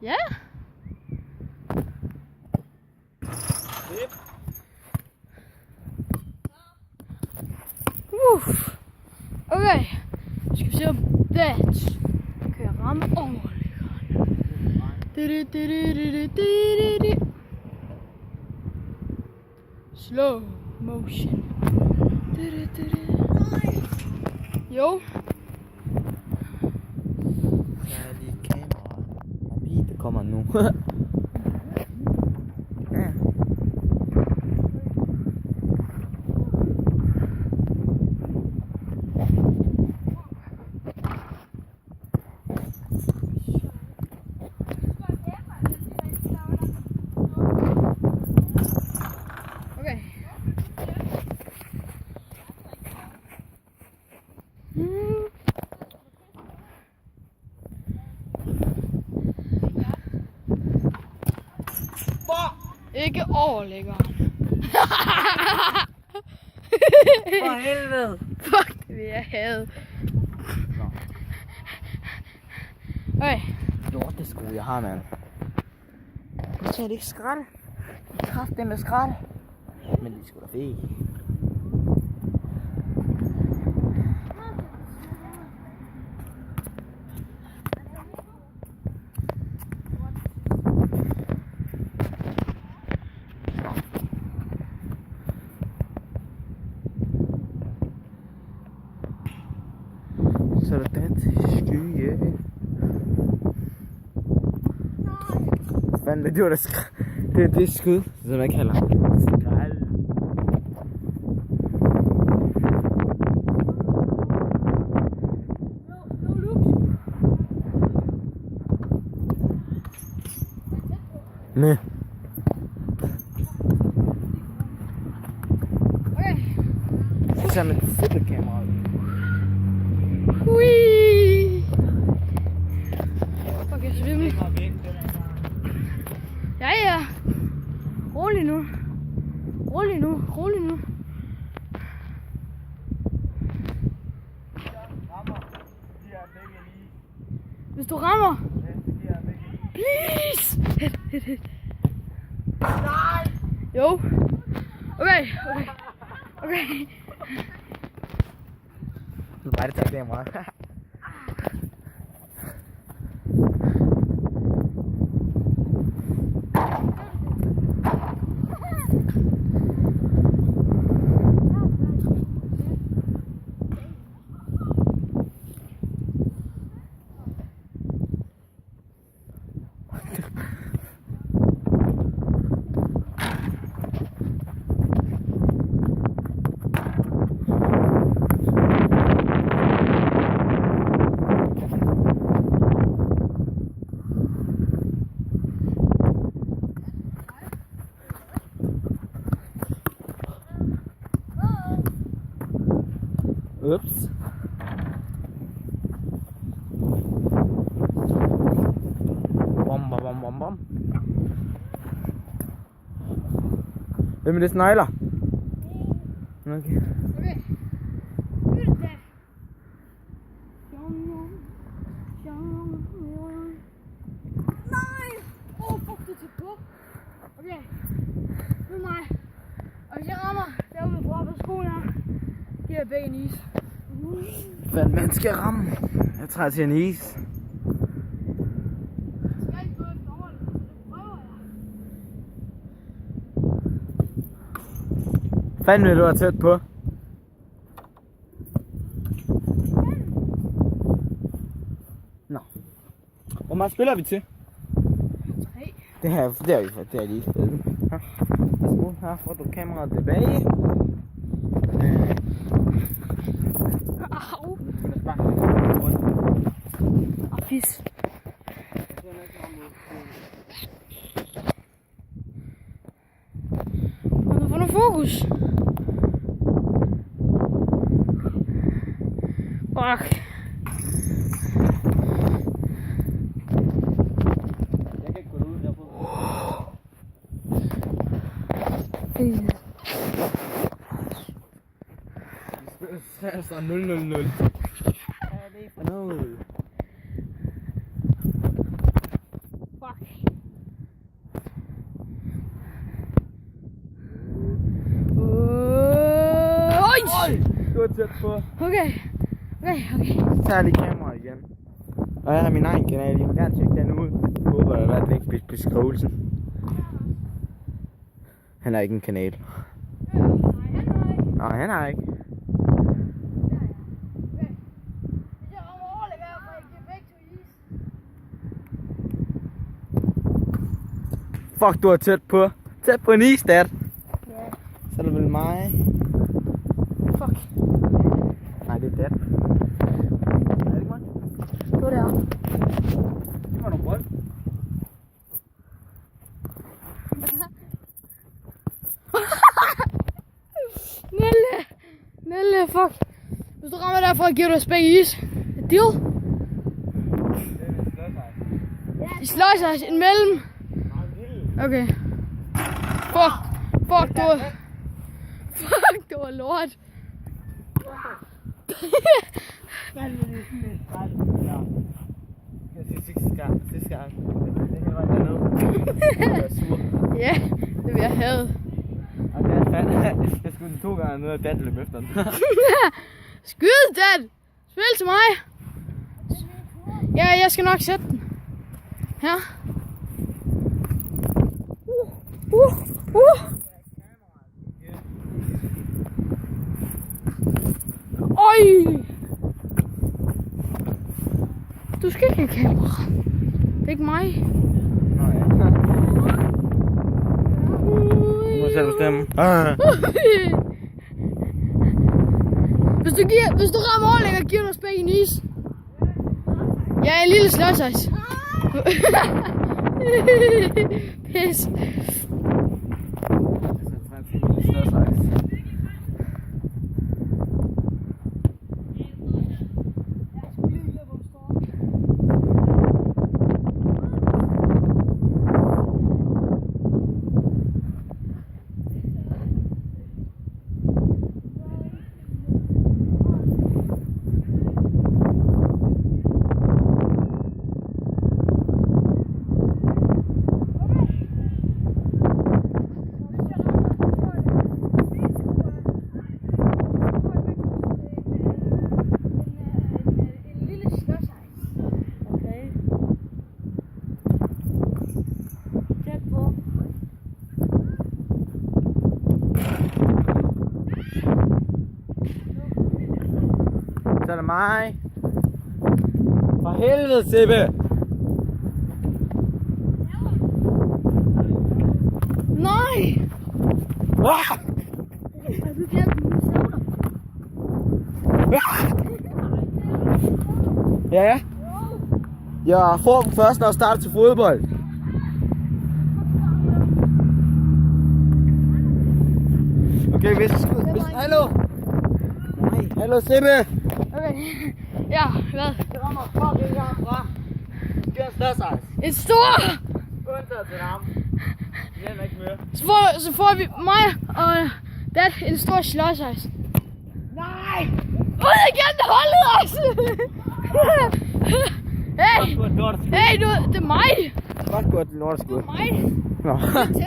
Ja. Okay. Nu skal vi se om det kan jeg ramme overliggeren. Slow motion. Jo. Jeg er lige et kamera. Der kommer nu. Ja. Okay. Ikke overliggeren. For helvede. Fuck, det vil jeg have. Okay. Lortesko, jeg har, mand. Nu tager det ikke skrald. Kraft det med skrald. Men det er sgu da fedt. Så er der den skye. Fanden, det var da det er skud, som jeg kalder skrald. Næh. Okay. Så tager man fotokkamera. Hui. Okay, svimle. Ja, ja. Rolig nu. Rolig nu. Rolig nu. Hvis du rammer. Please. Nej! Jo. Okay, okay. Okay. Nu bare det tager kamera. Ups. Bom, bom, bom, bom, bom. Hvem er det, snegler? Okay. Okay. Nej! Åh, fuck, det er tæt på. Okay. Nu er mig. Og hvis jeg rammer derude på op ad skolen her, giver jeg begge en is. Hvad man skal ramme? Jeg træder til en is. Skal jeg ikke gå efter overlig, så det prøver jeg. Fanden vil du være tæt på? Nå. Hvor meget spiller vi til? 3. Det er lige spillet. Her. Værsgo, her får du kameraet tilbage. Au. Rundt. Og fis. Få nu fokus. Fuck. Jeg kan ikke gå ud derpå. Så 0-0-0. Hvad er det for noget? Fuck. fint. Du er tæt på. Okay. Så tager jeg lige kameraet igen. Og jeg har min egen kanal. I må gerne tjekke den ud. Jeg håber, der har været link i beskrivelsen. Han har ikke en kanal. Nej, han har ikke. Fuck, du er tæt på. Tæt på en is, dad. Ja. Så er det vel mig. Fuck. Nej, det er dad. Er det ikke mig? Gå der. Giv mig nogle bold. Nelle, fuck. Hvis du rammer derfra, giver du spæk i is. Deal? De slår sig imellem. Okay. Fuck, du var lort. Sidste gang. Det kan være dernede. Jeg er sur. Ja, det vil jeg have. Og det er fandme. Jeg skulle den 2 gange ned og datte løb efter den. Skyd, dad! Spil til mig! Ja, jeg skal nok sætte den. Her. Oj! Du skal ikke have kamera. Det er ikke mig. Du må selv bestemme. Hvis du rammer overlægger, giver du spæk i en is. Ja, en lille slåsejs. Pis. Så er det mig. For helvede, Sebbe! Nej! Ah! Du glemte mine savner. Ja. Jeg får dem først, når jeg starter til fodbold. Okay, hvis hallo! Nej, hallo Sebbe! Okay. Ja, hvad? Det rammer fucking herfra. Giv en større En stor! undtaget til ham. Den er ikke mere. Så får vi mig og dad en stor slåsejs. Nej! Ud igen, holdet os! Hey! Hey, det er mig! Godt gået, lorteskud. Det er mig! Nå. Det tæller.